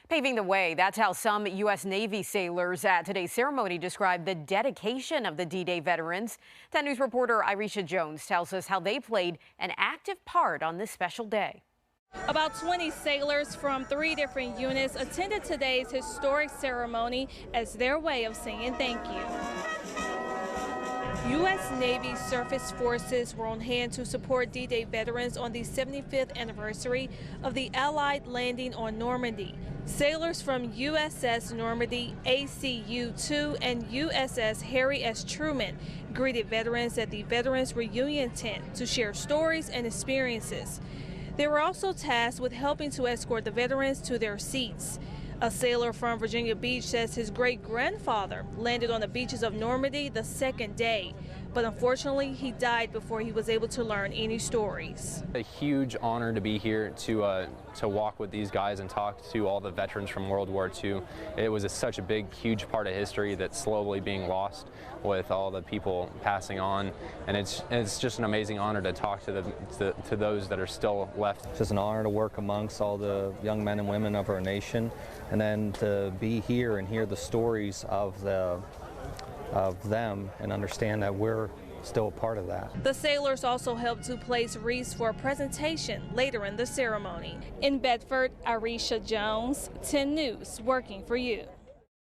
Paving the way, that's how some U.S. Navy sailors at today's ceremony described the dedication of the D-Day veterans. 10 News reporter Irisha Jones tells us how they played an active part on this special day. About 20 sailors from 3 different units attended today's historic ceremony as their way of saying thank you. U.S. Navy surface forces were on hand to support D-Day veterans on the 75th anniversary of the Allied landing on Normandy. Sailors from USS Normandy, ACU-2, and USS Harry S. Truman greeted veterans at the Veterans Reunion tent to share stories and experiences. They were also tasked with helping to escort the veterans to their seats. A sailor from Virginia Beach says his great-grandfather landed on the beaches of Normandy the second day, but unfortunately he died before he was able to learn any stories. A huge honor to be here to walk with these guys and talk to all the veterans from World War II. It was such a big, huge part of history that's slowly being lost with all the people passing on, and it's just an amazing honor to talk to those that are still left. It's just an honor to work amongst all the young men and women of our nation, and then to be here and hear the stories of them and understand that we're still a part of that. The sailors also helped to place wreaths for a presentation later in the ceremony. In Bedford, Irisha Jones, 10 News, working for you.